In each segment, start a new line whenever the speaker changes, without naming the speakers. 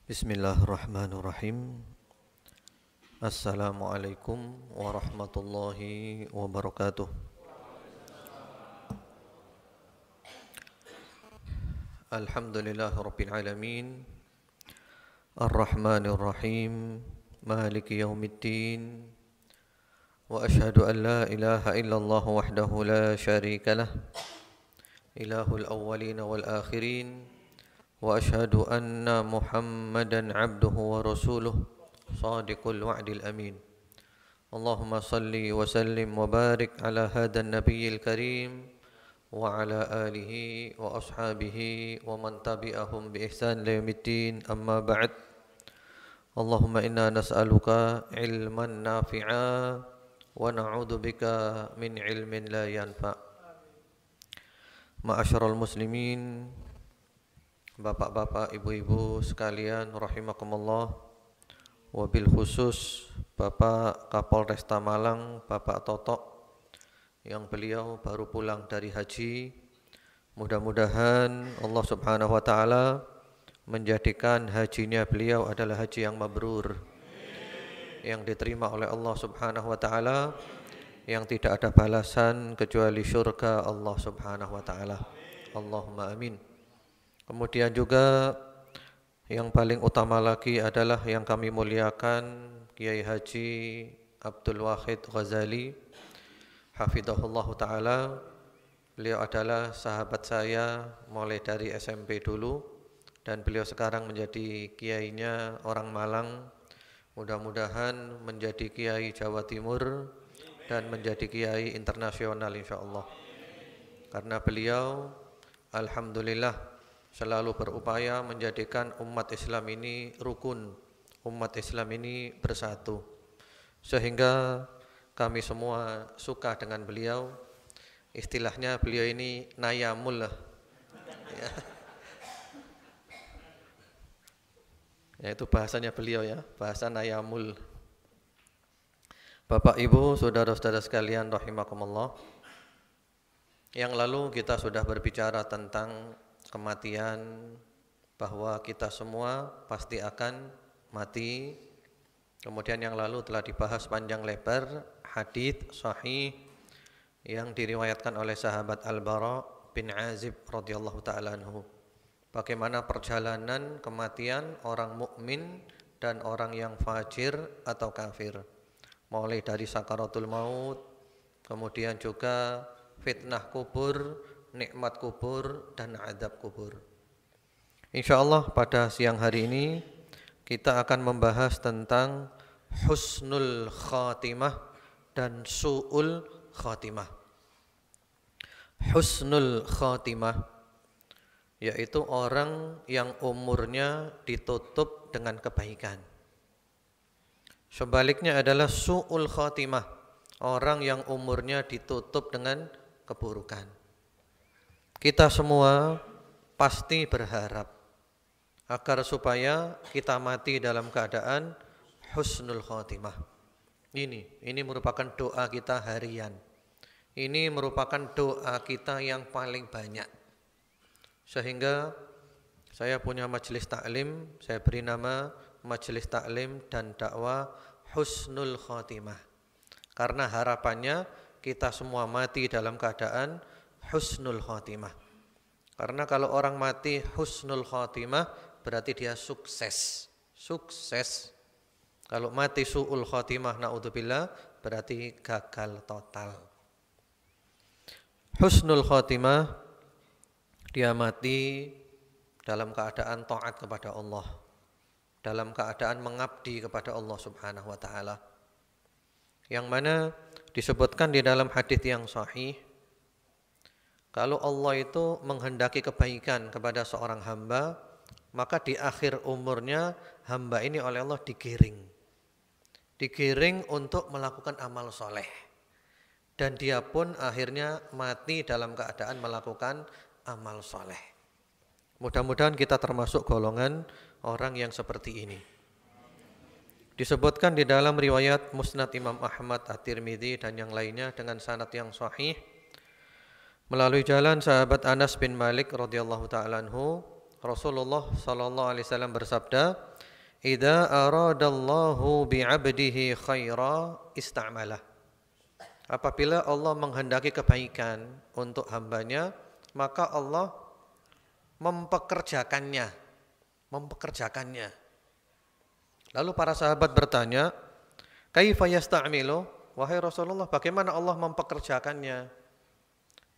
Bismillahirrahmanirrahim. Assalamualaikum warahmatullahi wabarakatuh. Alhamdulillahirabbil alamin. Arrahmanir rahim. Maliki yaumiddin. Wa asyhadu an la ilaha illallah wahdahu la syarika lah. Ilahul awwalin wal akhirin. Wa asyhadu anna Muhammadan abduhu wa rasuluh sadiqul wa'dil amin. Allahumma salli wa sallim wa barik ala hadan nabiyil karim wa ala alihi wa ashabihi wa man tabi'ahum bi ihsan ila yaumiddin, amma ba'd. Allahumma inna nas'aluka ilman nafi'a wa na'udzu bika min ilmin la yanfa'. Ma'asyiral muslimin, bapak-bapak, ibu-ibu sekalian rahimakumullah, wabil khusus Bapak Kapolresta Malang, Bapak Toto, yang beliau baru pulang dari haji. Mudah-mudahan Allah Subhanahu wa taala menjadikan hajinya beliau adalah haji yang mabrur, yang diterima oleh Allah Subhanahu wa taala, yang tidak ada balasan kecuali syurga Allah Subhanahu wa taala. Allahumma amin. Kemudian juga yang paling utama lagi adalah yang kami muliakan Kiai Haji Abdul Wahid Ghazali hafizahullah ta'ala. Beliau adalah sahabat saya mulai dari SMP dulu, dan beliau sekarang menjadi kiainya orang Malang. Mudah-mudahan menjadi kiai Jawa Timur dan menjadi kiai internasional insyaallah. Karena beliau alhamdulillah selalu berupaya menjadikan umat Islam ini rukun, umat Islam ini bersatu, sehingga kami semua suka dengan beliau. Istilahnya beliau ini nayamul lah, ya, itu bahasanya beliau ya, bahasa nayamul. Bapak Ibu, saudara-saudara sekalian rahimakumullah, yang lalu kita sudah berbicara tentang kematian, bahwa kita semua pasti akan mati. Kemudian yang lalu telah dibahas panjang lebar hadits sahih yang diriwayatkan oleh sahabat Al-Bara bin Azib radhiyallahu taala anhu, bagaimana perjalanan kematian orang mukmin dan orang yang fajir atau kafir, mulai dari sakaratul maut, kemudian juga fitnah kubur, nikmat kubur, dan azab kubur. InsyaAllah pada siang hari ini kita akan membahas tentang husnul khatimah dan su'ul khatimah. Husnul khatimah yaitu orang yang umurnya ditutup dengan kebaikan. Sebaliknya adalah su'ul khatimah, orang yang umurnya ditutup dengan keburukan. Kita semua pasti berharap agar supaya kita mati dalam keadaan husnul khatimah. Ini merupakan doa kita harian. Ini merupakan doa kita yang paling banyak. Sehingga saya punya majelis taklim, saya beri nama Majelis Taklim dan Dakwah Husnul Khatimah. Karena harapannya kita semua mati dalam keadaan husnul khatimah. Karena kalau orang mati husnul khatimah berarti dia sukses. Sukses. Kalau mati su'ul khatimah naudzubillah berarti gagal total. Husnul khatimah, dia mati dalam keadaan taat kepada Allah, dalam keadaan mengabdi kepada Allah Subhanahu wa taala. Yang mana disebutkan di dalam hadis yang sahih, kalau Allah itu menghendaki kebaikan kepada seorang hamba, maka di akhir umurnya hamba ini oleh Allah digiring untuk melakukan amal soleh, dan dia pun akhirnya mati dalam keadaan melakukan amal soleh. Mudah-mudahan kita termasuk golongan orang yang seperti ini. Disebutkan di dalam riwayat Musnad Imam Ahmad, At-Tirmidzi dan yang lainnya dengan sanad yang sahih, melalui jalan sahabat Anas bin Malik radhiyallahu taala anhu, Rasulullah sallallahu alaihi wasallam bersabda, "Idza aradallahu bi'abdihi khaira ista'malah." Apabila Allah menghendaki kebaikan untuk hambanya, maka Allah mempekerjakannya. Lalu para sahabat bertanya, "Kaifa yasta'milu?" Wahai Rasulullah, bagaimana Allah mempekerjakannya?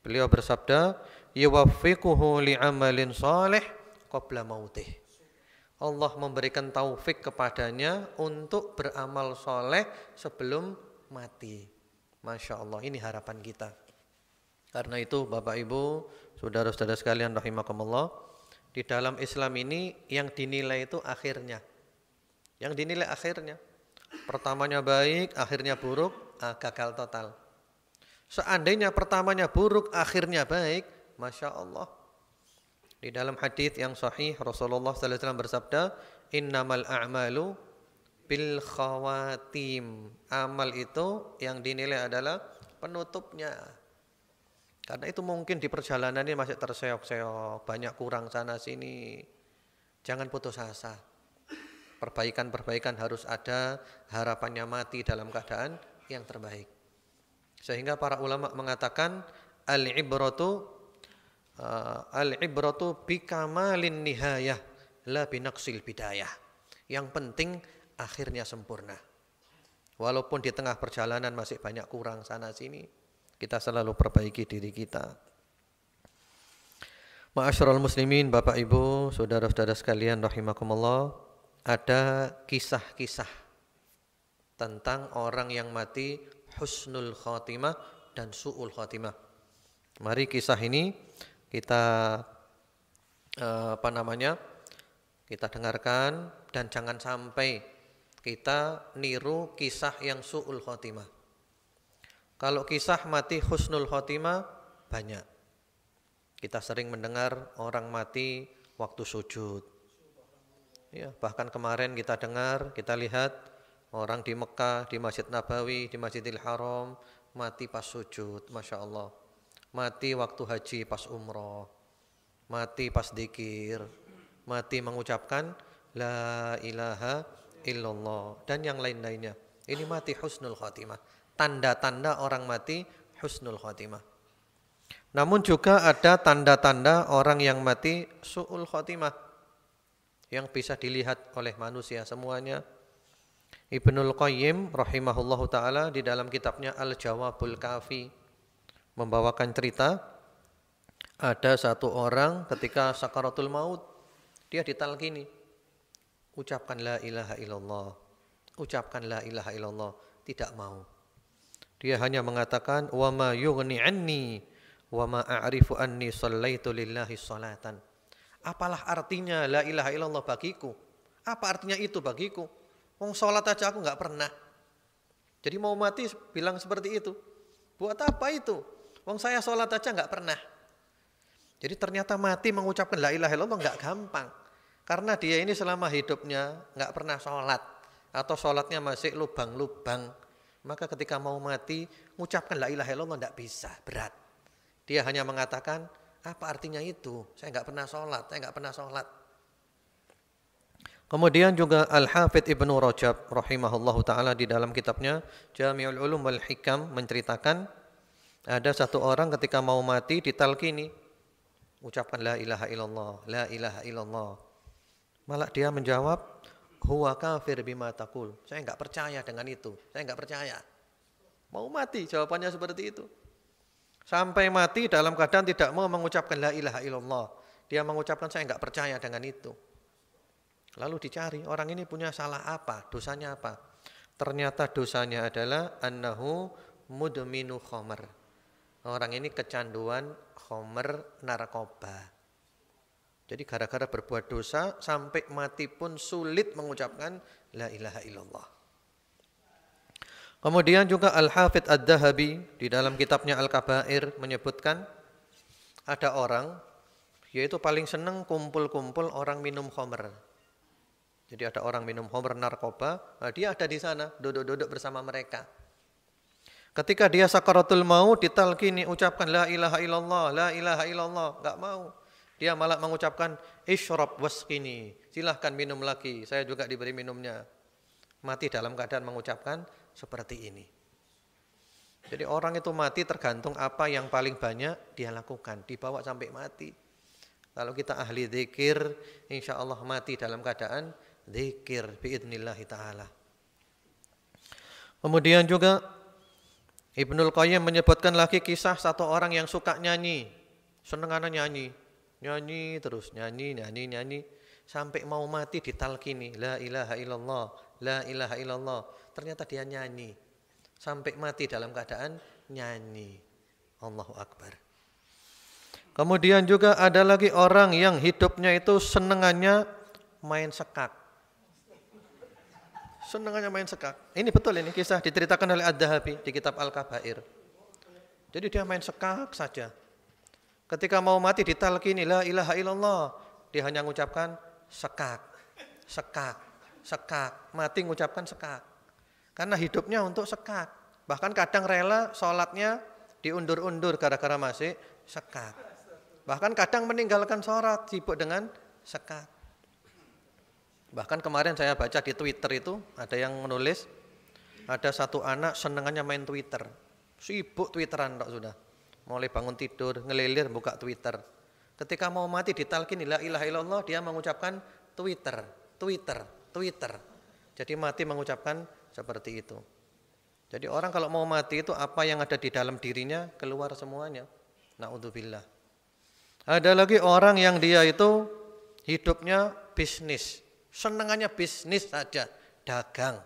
Beliau bersabda, "Yuwaffiquhu li'amalin salih qabla mautih." Allah memberikan taufik kepadanya untuk beramal soleh sebelum mati. Masya Allah, ini harapan kita. Karena itu Bapak Ibu, saudara-saudara sekalian rahimakumullah, di dalam Islam ini yang dinilai itu akhirnya. Yang dinilai akhirnya. Pertamanya baik, akhirnya buruk, gagal total. Seandainya pertamanya buruk, akhirnya baik, Masya Allah. Di dalam hadis yang sahih Rasulullah SAW bersabda, "Innamal a'malu bil khawatim." Amal itu yang dinilai adalah penutupnya. Karena itu mungkin di perjalanan ini masih terseok-seok, banyak kurang sana sini. Jangan putus asa. Perbaikan-perbaikan harus ada, harapannya mati dalam keadaan yang terbaik. Sehingga para ulama mengatakan al-ibratu bikamalin nihayah la binaqsil bidayah. Yang penting akhirnya sempurna. Walaupun di tengah perjalanan masih banyak kurang sana sini, kita selalu perbaiki diri kita. Ma'asyiral muslimin, Bapak Ibu, saudara-saudara sekalian rahimakumullah, ada kisah-kisah tentang orang yang mati husnul khotimah dan su'ul khotimah. Mari kisah ini kita kita dengarkan dan jangan sampai kita niru kisah yang su'ul khotimah. Kalau kisah mati husnul khotimah banyak. Kita sering mendengar orang mati waktu sujud. Ya, bahkan kemarin kita dengar, kita lihat orang di Mekah, di Masjid Nabawi, di Masjidil Haram mati pas sujud, Masya Allah. Mati waktu haji pas umroh, mati pas dzikir, mati mengucapkan la ilaha illallah dan yang lain-lainnya. Ini mati husnul khotimah. Tanda-tanda orang mati husnul khotimah. Namun juga ada tanda-tanda orang yang mati su'ul khotimah yang bisa dilihat oleh manusia semuanya. Ibnul Qayyim rahimahullahu ta'ala di dalam kitabnya Al-Jawabul Kafi membawakan cerita, ada satu orang ketika sakaratul maut, dia ditalkini, ucapkan la ilaha illallah, ucapkan la ilaha illallah, tidak mau. Dia hanya mengatakan, wa ma yughni anni wa ma a'rifu anni sallaitu lillahi salatan. Apalah artinya la ilaha illallah bagiku? Apa artinya itu bagiku? Wong sholat aja aku nggak pernah. Jadi mau mati bilang seperti itu. Buat apa itu? Wong saya sholat aja nggak pernah. Jadi ternyata mati mengucapkan la ilaha illallah nggak gampang. Karena dia ini selama hidupnya nggak pernah sholat. Atau sholatnya masih lubang-lubang. Maka ketika mau mati, mengucapkan la ilaha illallah nggak bisa, berat. Dia hanya mengatakan, apa artinya itu? Saya nggak pernah sholat, Kemudian juga Al-Hafidh Ibnu Rajab rahimahullahu ta'ala di dalam kitabnya Jami'ul Ulum wal Hikam menceritakan, ada satu orang ketika mau mati ditalkini, ucapkan la ilaha illallah, la ilaha illallah. Malah dia menjawab, huwa kafir bima taqul. Saya nggak percaya dengan itu, saya nggak percaya. Mau mati jawabannya seperti itu. Sampai mati dalam keadaan tidak mau mengucapkan la ilaha illallah. Dia mengucapkan saya enggak percaya dengan itu. Lalu dicari orang ini punya salah apa, dosanya apa. Ternyata dosanya adalah annahu mudminu khamr. Orang ini kecanduan khamr, narkoba. Jadi gara-gara berbuat dosa sampai mati pun sulit mengucapkan la ilaha illallah. Kemudian juga Al-Hafidh Ad-Dahabi di dalam kitabnya Al-Kabair menyebutkan ada orang yaitu paling senang kumpul-kumpul orang minum khamr. Jadi ada orang minum khamr, narkoba, nah dia ada di sana, duduk-duduk bersama mereka. Ketika dia sakaratul maut ditalkini ucapkan la ilaha illallah, la ilaha illallah, enggak mau. Dia malah mengucapkan isyrab wasqini, silahkan minum lagi, saya juga diberi minumnya. Mati dalam keadaan mengucapkan seperti ini. Jadi orang itu mati tergantung apa yang paling banyak dia lakukan, dibawa sampai mati. Kalau kita ahli zikir, insya Allah mati dalam keadaan zikir biidnillahi ta'ala. Kemudian juga Ibnul Qayyim menyebutkan lagi kisah satu orang yang suka nyanyi, senengannya nyanyi terus, nyanyi sampai mau mati ditalkini la ilaha illallah, la ilaha illallah. Ternyata dia nyanyi sampai mati dalam keadaan nyanyi. Allahu Akbar. Kemudian juga ada lagi orang yang hidupnya itu senengannya main sekak. Senengannya main sekak. Ini betul, ini kisah diceritakan oleh Ad-Dhahabi di kitab Al-Kabair. Jadi dia main sekak saja. Ketika mau mati ditalkini la ilaha illallah, dia hanya mengucapkan sekak, sekak, sekak. Mati mengucapkan sekak. Karena hidupnya untuk sekak. Bahkan kadang rela sholatnya diundur-undur gara-gara masih sekak. Bahkan kadang meninggalkan sholat sibuk dengan sekak. Bahkan kemarin saya baca di Twitter itu ada yang menulis, ada satu anak senengannya main Twitter, sibuk Twitteran tak sudah, mulai bangun tidur ngelilir buka Twitter. Ketika mau mati ditalkin la ilaha illallah, dia mengucapkan Twitter. Jadi mati mengucapkan seperti itu. Jadi orang kalau mau mati itu apa yang ada di dalam dirinya keluar semuanya. Na'udzubillah. Ada lagi orang yang dia itu hidupnya bisnis. Senengannya bisnis saja, dagang.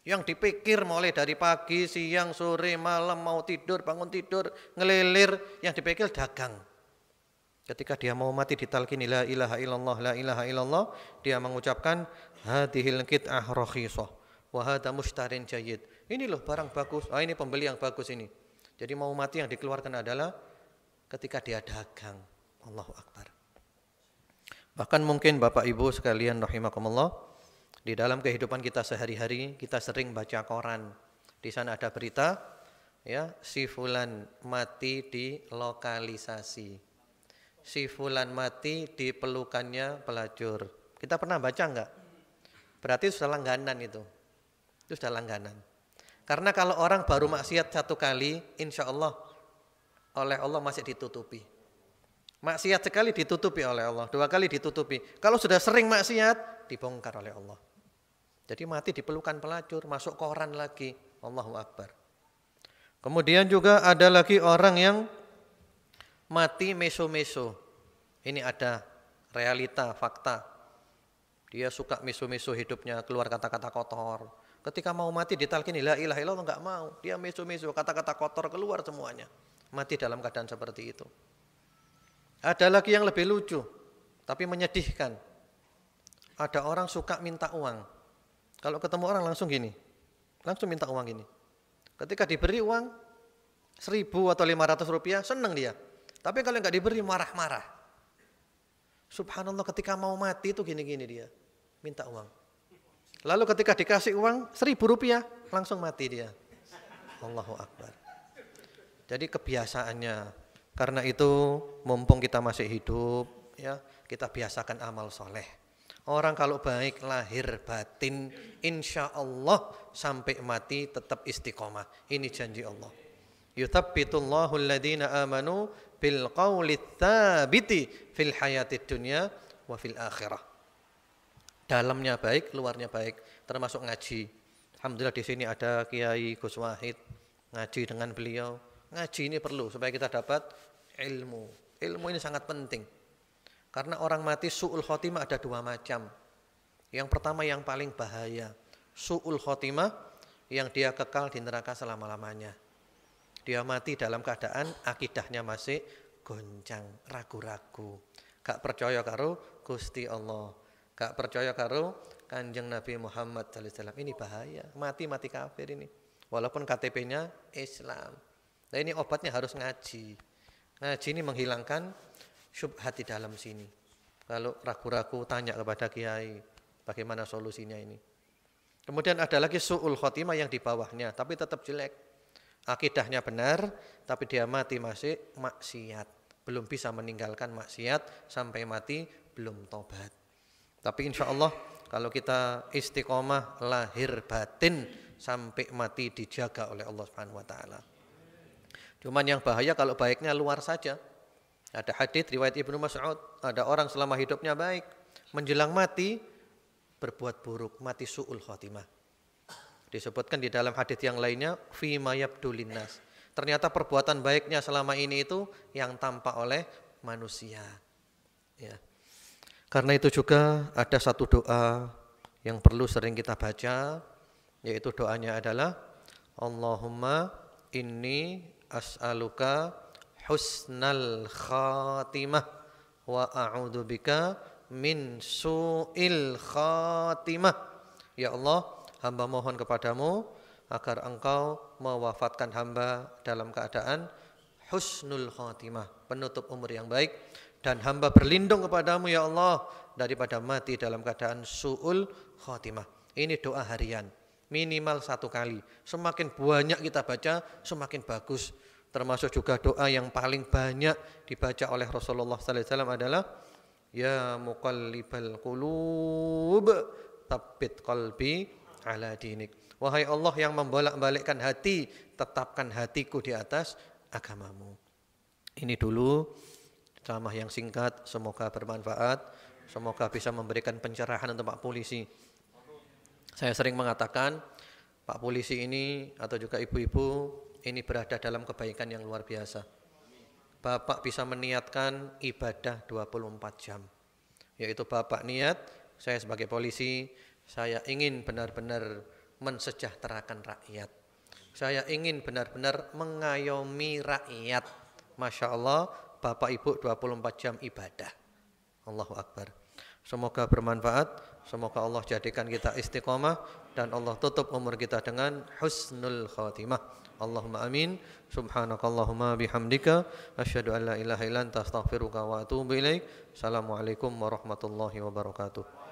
Yang dipikir mulai dari pagi, siang, sore, malam, mau tidur, bangun tidur, ngelilir, yang dipikir dagang. Ketika dia mau mati ditalkini la ilaha illallah, la ilaha illallah, dia mengucapkan hadhil qit'ah rakhisah wa hadha mushtarin jayyid. Ini loh barang bagus, ini pembeli yang bagus ini. Jadi mau mati yang dikeluarkan adalah ketika dia dagang. Allahu Akbar. Bahkan mungkin Bapak Ibu sekalian rahimakumullah, di dalam kehidupan kita sehari-hari kita sering baca koran. Di sana ada berita, ya, si fulan mati di lokalisasi. Si fulan mati di pelukannya pelacur. Kita pernah baca enggak? Berarti sudah langganan itu. Itu sudah langganan. Karena kalau orang baru maksiat satu kali, insya Allah oleh Allah masih ditutupi. Maksiat sekali ditutupi oleh Allah, 2 kali ditutupi. Kalau sudah sering maksiat, dibongkar oleh Allah. Jadi mati di pelukan pelacur, masuk koran lagi. Allahu Akbar. Kemudian juga ada lagi orang yang mati meso-meso. Ini ada realita, fakta. Dia suka meso-meso hidupnya, keluar kata-kata kotor. Ketika mau mati ditalkini la ilaha illallah, enggak mau. Dia meso-meso, kata-kata kotor keluar semuanya. Mati dalam keadaan seperti itu. Ada lagi yang lebih lucu, tapi menyedihkan. Ada orang suka minta uang. Kalau ketemu orang langsung gini, langsung minta uang gini. Ketika diberi uang 1.000 atau 500 rupiah, senang dia. Tapi kalau nggak diberi marah-marah. Subhanallah, ketika mau mati itu gini-gini dia, minta uang. Lalu ketika dikasih uang 1.000 rupiah, langsung mati dia. Allahu Akbar. Jadi kebiasaannya. Karena itu mumpung kita masih hidup, ya, kita biasakan amal soleh. Orang kalau baik lahir batin, insya Allah sampai mati tetap istiqomah. Ini janji Allah. Yuthabbitullahu alladhina amanu bil qawli tsabiti fil hayatid dunya wa fil akhirah. Dalamnya baik, luarnya baik, termasuk ngaji. Alhamdulillah di sini ada Kiai Gus Wahid, ngaji dengan beliau. Ngaji ini perlu supaya kita dapat ilmu. Ilmu ini sangat penting. Karena orang mati su'ul khotimah ada 2 macam. Yang pertama yang paling bahaya, su'ul khotimah yang dia kekal di neraka selama-lamanya. Dia mati dalam keadaan akidahnya masih goncang, ragu-ragu. Gak percaya karo Gusti Allah. Gak percaya karo Kanjeng Nabi Muhammad SAW. Ini bahaya, mati kafir ini. Walaupun KTP-nya Islam. Nah ini obatnya harus ngaji. Ngaji ini menghilangkan syubhat di dalam sini. Kalau ragu-ragu tanya kepada kiai, bagaimana solusinya ini. Kemudian ada lagi su'ul khotimah yang di bawahnya, tapi tetap jelek. Akidahnya benar, tapi dia mati masih maksiat. belum bisa meninggalkan maksiat sampai mati belum tobat. Tapi insya Allah kalau kita istiqomah lahir batin sampai mati dijaga oleh Allah Subhanahu wa taala. Cuman yang bahaya kalau baiknya luar saja. Ada hadits riwayat Ibnu Mas'ud, ada orang selama hidupnya baik, menjelang mati berbuat buruk, mati su'ul khotimah. Disebutkan di dalam hadits yang lainnya fi ma yabdu linnas. Ternyata perbuatan baiknya selama ini itu yang tampak oleh manusia. Ya. Karena itu juga ada satu doa yang perlu sering kita baca, yaitu doanya adalah Allahumma inni as'aluka husnal khatimah wa a'udzubika min su'il khatimah. Ya Allah, hamba mohon kepadamu agar engkau mewafatkan hamba dalam keadaan husnul khatimah, penutup umur yang baik, dan hamba berlindung kepadamu ya Allah daripada mati dalam keadaan su'ul khatimah. Ini doa harian, minimal 1 kali. Semakin banyak kita baca, semakin bagus. Termasuk juga doa yang paling banyak dibaca oleh Rasulullah sallallahu alaihi wasallam adalah ya muqallibal qulub tsabbit qalbi ala dinik. Wahai Allah yang membolak-balikkan hati, tetapkan hatiku di atas agamamu. Ini dulu ceramah yang singkat, semoga bermanfaat, semoga bisa memberikan pencerahan untuk Pak Polisi. Saya sering mengatakan Pak Polisi ini atau juga ibu-ibu ini berada dalam kebaikan yang luar biasa. Bapak bisa meniatkan ibadah 24 jam. Yaitu Bapak niat, saya sebagai polisi, saya ingin benar-benar mensejahterakan rakyat. Saya ingin benar-benar mengayomi rakyat. Masya Allah, Bapak Ibu 24 jam ibadah. Allahu Akbar. Semoga bermanfaat, semoga Allah jadikan kita istiqomah dan Allah tutup umur kita dengan husnul khatimah. Allahumma amin. Subhanakallahumma bihamdika asyhadu an la ilaha illa anta astaghfiruka wa atubu ilaik. Assalamualaikum warahmatullahi wabarakatuh.